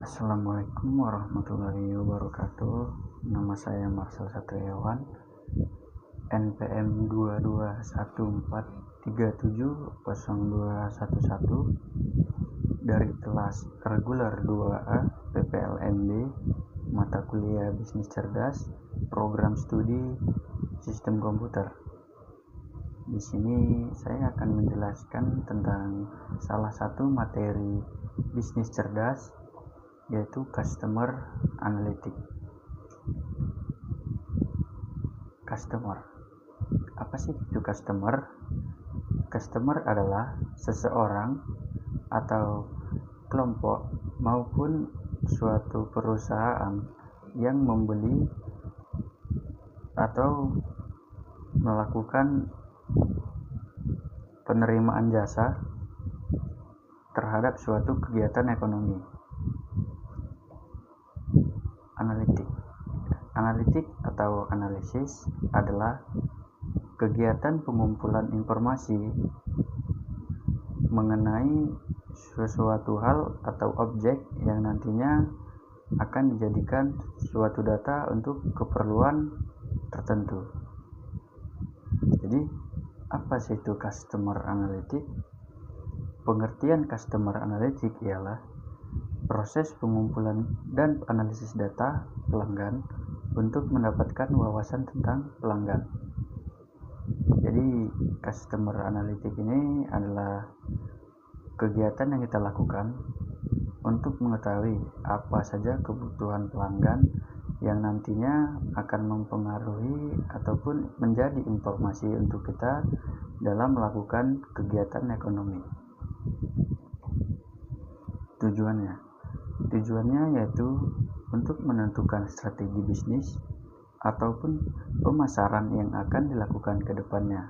Assalamualaikum warahmatullahi wabarakatuh. Nama saya Marcel Satriawan, NPM 2214370211 dari kelas reguler 2A PPLMB, mata kuliah Bisnis Cerdas, program studi Sistem Komputer. Di sini saya akan menjelaskan tentang salah satu materi bisnis cerdas, yaitu Customer Analytics. Customer, apa sih itu customer? Customer adalah seseorang atau kelompok maupun suatu perusahaan yang membeli atau melakukan penerimaan jasa terhadap suatu kegiatan ekonomi. Analitik atau analisis adalah kegiatan pengumpulan informasi mengenai sesuatu hal atau objek yang nantinya akan dijadikan suatu data untuk keperluan tertentu. Jadi, apa sih itu customer analytics? Pengertian customer analytics ialah proses pengumpulan dan analisis data pelanggan untuk mendapatkan wawasan tentang pelanggan. Jadi customer analytics ini adalah kegiatan yang kita lakukan untuk mengetahui apa saja kebutuhan pelanggan yang nantinya akan mempengaruhi ataupun menjadi informasi untuk kita dalam melakukan kegiatan ekonomi. Tujuannya yaitu untuk menentukan strategi bisnis ataupun pemasaran yang akan dilakukan ke depannya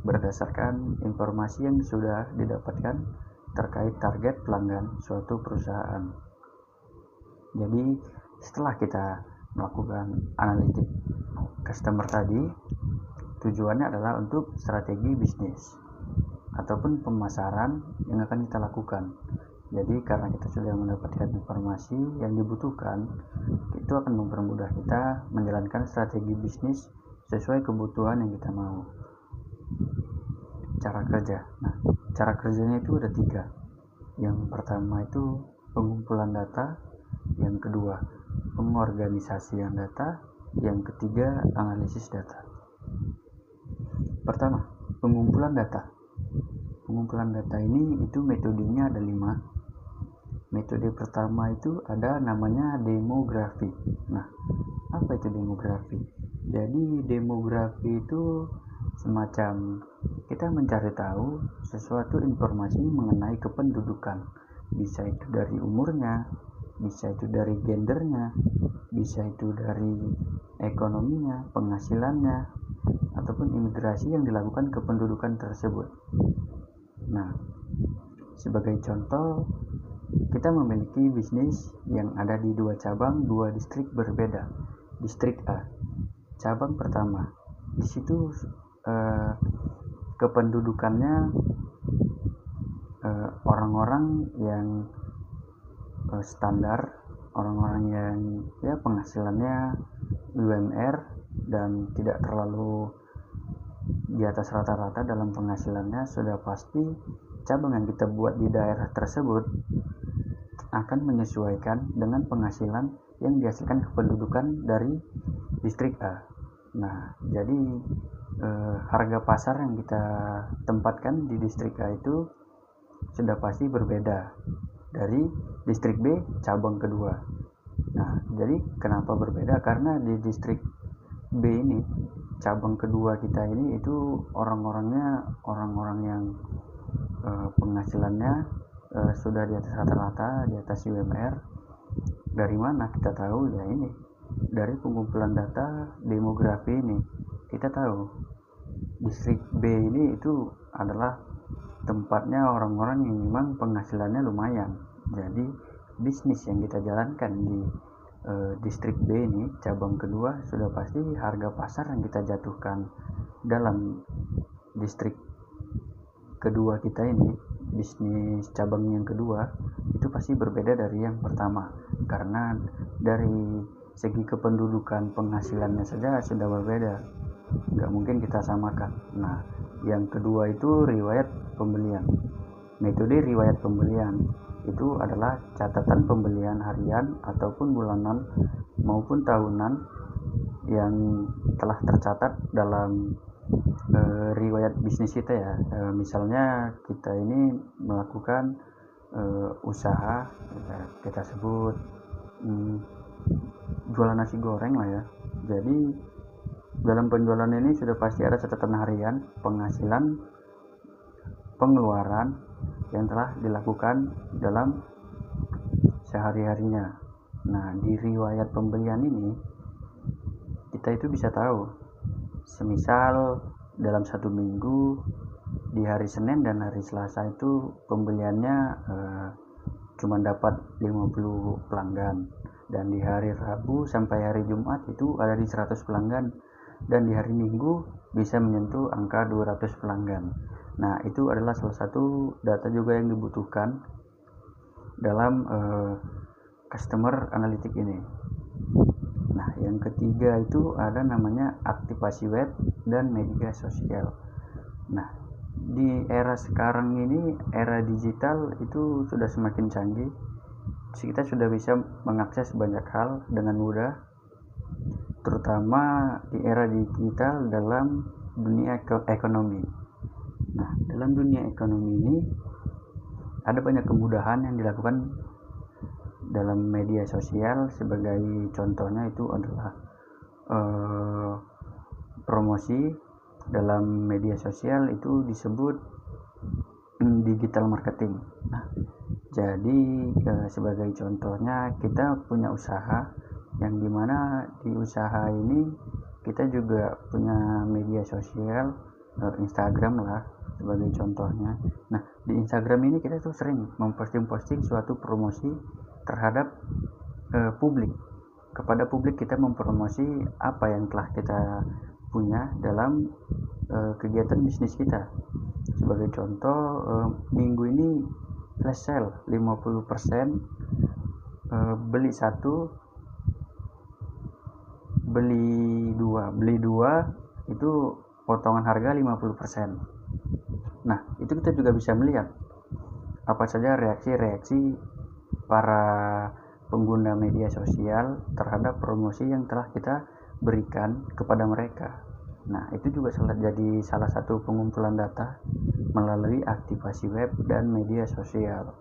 berdasarkan informasi yang sudah didapatkan terkait target pelanggan suatu perusahaan. Jadi setelah kita melakukan analitik customer tadi, tujuannya adalah untuk strategi bisnis ataupun pemasaran yang akan kita lakukan. Jadi karena kita sudah mendapatkan informasi yang dibutuhkan, itu akan mempermudah kita menjalankan strategi bisnis sesuai kebutuhan yang kita mau. Cara kerja. Nah, cara kerjanya itu ada 3. Yang pertama itu pengumpulan data, yang kedua pengorganisasian data, yang ketiga analisis data. Pertama, pengumpulan data. Pengumpulan data ini itu metodenya ada 5. Metode pertama itu ada namanya demografi. Nah, apa itu demografi? Jadi demografi itu semacam kita mencari tahu sesuatu informasi mengenai kependudukan. Bisa itu dari umurnya, bisa itu dari gendernya, bisa itu dari ekonominya, penghasilannya, ataupun imigrasi yang dilakukan kependudukan tersebut. Nah, sebagai contoh, kita memiliki bisnis yang ada di 2 cabang, 2 distrik berbeda. Distrik A, cabang pertama, di situ kependudukannya orang-orang yang standar, orang-orang yang penghasilannya UMR dan tidak terlalu di atas rata-rata dalam penghasilannya. Sudah pasti cabang yang kita buat di daerah tersebut akan menyesuaikan dengan penghasilan yang dihasilkan kependudukan dari distrik A. Nah, jadi harga pasar yang kita tempatkan di distrik A itu sudah pasti berbeda dari distrik B cabang kedua. Nah, jadi kenapa berbeda? Karena di distrik B ini cabang kedua kita ini itu orang-orangnya orang-orang yang penghasilannya sudah di atas rata-rata, di atas UMR. Dari mana kita tahu? Ya ini, dari pengumpulan data demografi ini kita tahu distrik B ini itu adalah tempatnya orang-orang yang memang penghasilannya lumayan. Jadi bisnis yang kita jalankan di distrik B ini cabang kedua sudah pasti harga pasar yang kita jatuhkan dalam distrik kedua kita ini, bisnis cabang yang kedua, itu pasti berbeda dari yang pertama, karena dari segi kependudukan penghasilannya saja sudah berbeda, nggak mungkin kita samakan. Nah, yang kedua itu riwayat pembelian. Metode riwayat pembelian itu adalah catatan pembelian harian ataupun bulanan maupun tahunan yang telah tercatat dalam riwayat bisnis kita ya. Misalnya kita ini melakukan usaha, kita sebut jualan nasi goreng lah ya. Jadi dalam penjualan ini sudah pasti ada catatan harian, penghasilan, pengeluaran yang telah dilakukan dalam sehari-harinya. Nah, di riwayat pembelian ini kita itu bisa tahu, semisal dalam satu minggu di hari Senin dan hari Selasa itu pembeliannya cuma dapat 50 pelanggan, dan di hari Rabu sampai hari Jumat itu ada di 100 pelanggan, dan di hari Minggu bisa menyentuh angka 200 pelanggan. Nah, itu adalah salah satu data juga yang dibutuhkan dalam customer analytic ini. Nah, yang ketiga itu ada namanya aktivasi web dan media sosial. Nah, di era sekarang ini, era digital itu sudah semakin canggih. Kita sudah bisa mengakses banyak hal dengan mudah, terutama di era digital dalam dunia ekonomi. Nah, dalam dunia ekonomi ini ada banyak kemudahan yang dilakukan dalam media sosial. Sebagai contohnya itu adalah promosi dalam media sosial itu disebut digital marketing. Nah, jadi sebagai contohnya kita punya usaha yang dimana di usaha ini kita juga punya media sosial, Instagram lah sebagai contohnya. Nah, di Instagram ini kita tuh sering memposting suatu promosi terhadap publik. Kepada publik kita mempromosi apa yang telah kita punya dalam kegiatan bisnis kita. Sebagai contoh, minggu ini flash sale 50%, beli satu beli dua itu potongan harga 50%. Nah, itu kita juga bisa melihat apa saja reaksi para pengguna media sosial terhadap promosi yang telah kita berikan kepada mereka. Nah, itu juga jadi salah satu pengumpulan data melalui aktivasi web dan media sosial.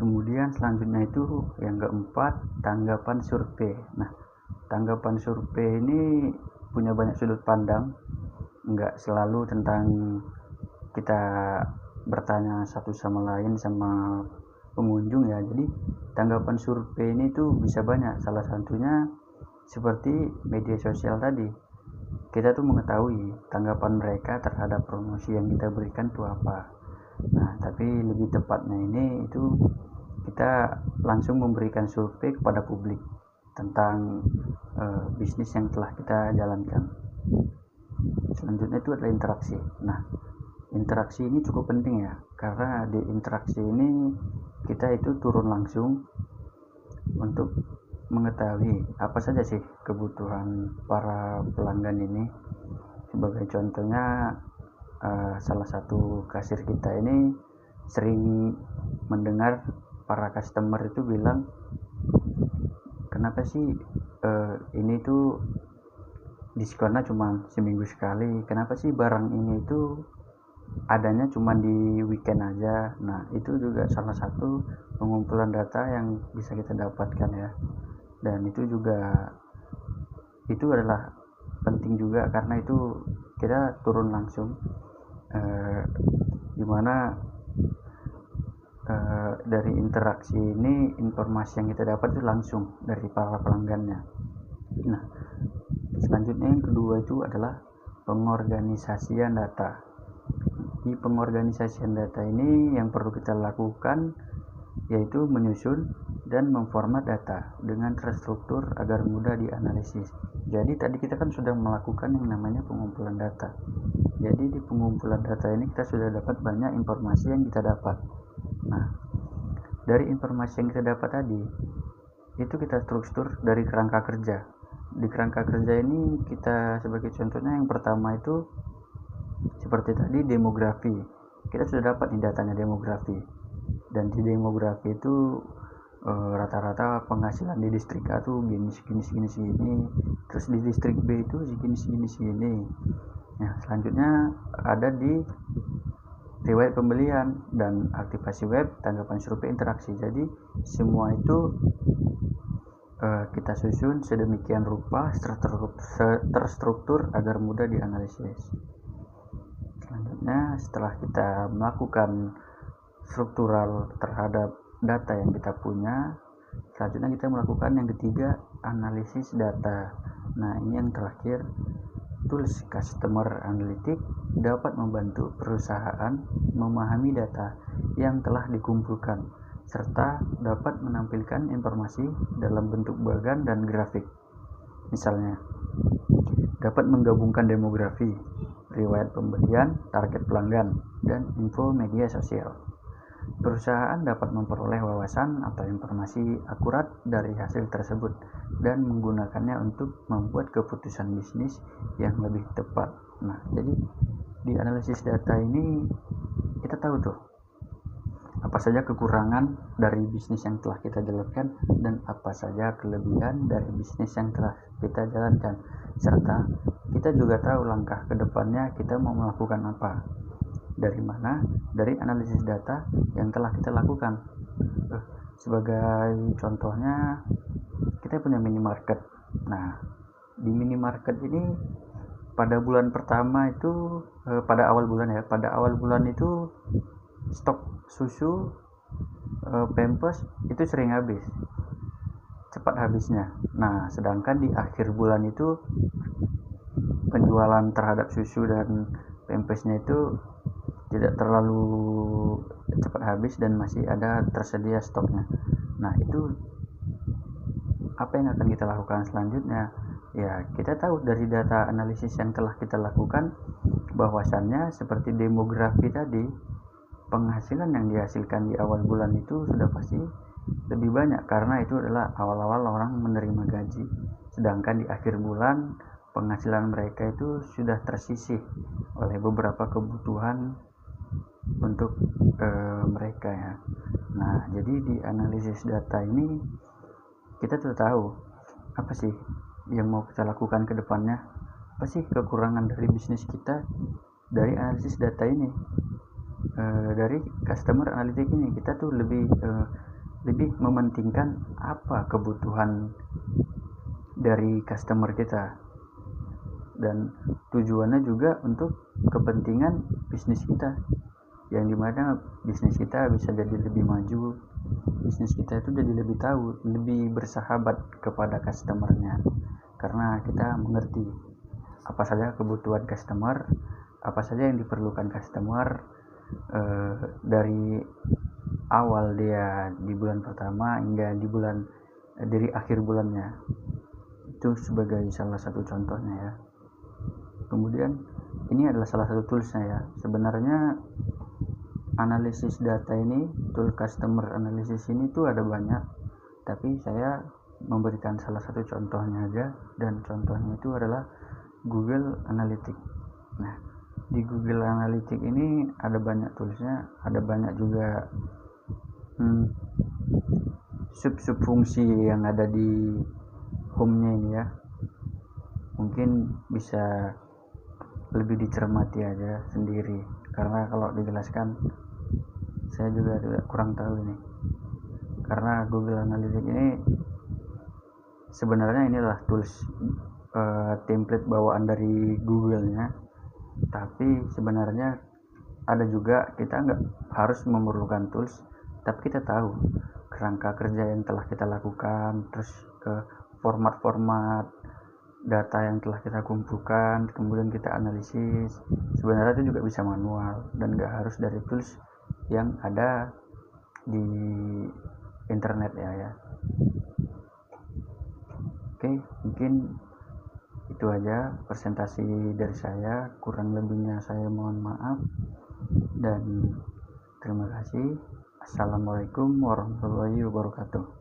Kemudian selanjutnya itu yang keempat, tanggapan survei. Nah, tanggapan survei ini punya banyak sudut pandang, nggak selalu tentang kita bertanya satu sama lain sama pengunjung ya. Jadi tanggapan survei ini tuh bisa banyak, salah satunya seperti media sosial tadi. Kita tuh mengetahui tanggapan mereka terhadap promosi yang kita berikan itu apa. Nah, tapi lebih tepatnya ini itu kita langsung memberikan survei kepada publik tentang bisnis yang telah kita jalankan. Selanjutnya itu adalah interaksi. Nah, interaksi ini cukup penting ya, karena di interaksi ini kita itu turun langsung untuk mengetahui apa saja sih kebutuhan para pelanggan ini. Sebagai contohnya, salah satu kasir kita ini sering mendengar para customer itu bilang, kenapa sih ini tuh diskonnya cuma seminggu sekali, kenapa sih barang ini itu adanya cuma di weekend aja. Nah, itu juga salah satu pengumpulan data yang bisa kita dapatkan ya, dan itu adalah penting juga karena itu kita turun langsung, dimana dari interaksi ini informasi yang kita dapat itu langsung dari para pelanggannya. Nah, selanjutnya yang kedua itu adalah pengorganisasian data. Di pengorganisasian data ini yang perlu kita lakukan yaitu menyusun dan memformat data dengan terstruktur agar mudah dianalisis. Jadi tadi kita kan sudah melakukan yang namanya pengumpulan data. Jadi di pengumpulan data ini kita sudah dapat banyak informasi yang kita dapat. Nah, Dari informasi yang kita dapat tadi, itu kita struktur dari kerangka kerja. Di kerangka kerja ini kita sebagai contohnya yang pertama itu seperti tadi demografi. Kita sudah dapat nih datanya demografi. Dan di demografi itu rata-rata penghasilan di distrik A tuh segini, terus di distrik B itu segini. Nah, selanjutnya ada di riwayat pembelian dan aktivasi web, tanggapan survei, interaksi. Jadi semua itu kita susun sedemikian rupa terstruktur agar mudah dianalisis. Selanjutnya, setelah kita melakukan struktural terhadap data yang kita punya, selanjutnya kita melakukan yang ketiga, analisis data. Nah, ini yang terakhir, tools customer analytics dapat membantu perusahaan memahami data yang telah dikumpulkan serta dapat menampilkan informasi dalam bentuk bagan dan grafik. Misalnya, dapat menggabungkan demografi, riwayat pembelian, target pelanggan, dan info media sosial. Perusahaan dapat memperoleh wawasan atau informasi akurat dari hasil tersebut dan menggunakannya untuk membuat keputusan bisnis yang lebih tepat. Nah, jadi di analisis data ini kita tahu tuh apa saja kekurangan dari bisnis yang telah kita jalankan dan apa saja kelebihan dari bisnis yang telah kita jalankan, serta kita juga tahu langkah ke depannya kita mau melakukan apa. Dari mana? Dari analisis data yang telah kita lakukan. Sebagai contohnya, kita punya minimarket. Nah, di minimarket ini pada bulan pertama itu pada awal bulan itu stok susu, Pampers itu sering habis, cepat habisnya. Nah, sedangkan di akhir bulan itu penjualan terhadap susu dan Pampersnya itu tidak terlalu cepat habis dan masih ada tersedia stoknya. Nah, itu apa yang akan kita lakukan selanjutnya? Ya, kita tahu dari data analisis yang telah kita lakukan bahwasannya seperti demografi tadi, penghasilan yang dihasilkan di awal bulan itu sudah pasti lebih banyak karena itu adalah awal-awal orang menerima gaji. Sedangkan di akhir bulan penghasilan mereka itu sudah tersisih oleh beberapa kebutuhan untuk mereka ya. Nah, jadi di analisis data ini kita sudah tahu apa sih yang mau kita lakukan ke depannya, apa sih kekurangan dari bisnis kita dari analisis data ini. Dari customer analytics ini kita tuh lebih mementingkan apa kebutuhan dari customer kita dan tujuannya juga untuk kepentingan bisnis kita, yang dimana bisnis kita bisa jadi lebih maju, bisnis kita itu jadi lebih tahu, lebih bersahabat kepada customernya karena kita mengerti apa saja kebutuhan customer, apa saja yang diperlukan customer dari awal dia di bulan pertama hingga dari akhir bulannya. Itu sebagai salah satu contohnya ya. Kemudian ini adalah salah satu toolsnya ya. Sebenarnya analisis data ini, tool customer analysis ini tuh ada banyak, tapi saya memberikan salah satu contohnya aja, dan contohnya itu adalah Google Analytics. Nah, di Google Analytics ini ada banyak toolsnya, ada banyak juga sub fungsi yang ada di home-nya ini ya. Mungkin bisa lebih dicermati aja sendiri, karena kalau dijelaskan saya juga kurang tahu ini. Karena Google Analytics ini sebenarnya inilah tools template bawaan dari Google-nya, tapi sebenarnya ada juga kita nggak harus memerlukan tools, tapi kita tahu kerangka kerja yang telah kita lakukan, terus ke format-format data yang telah kita kumpulkan, kemudian kita analisis. Sebenarnya itu juga bisa manual dan nggak harus dari tools yang ada di internet ya. Oke, mungkin itu aja presentasi dari saya, kurang lebihnya saya mohon maaf dan terima kasih. Assalamualaikum warahmatullahi wabarakatuh.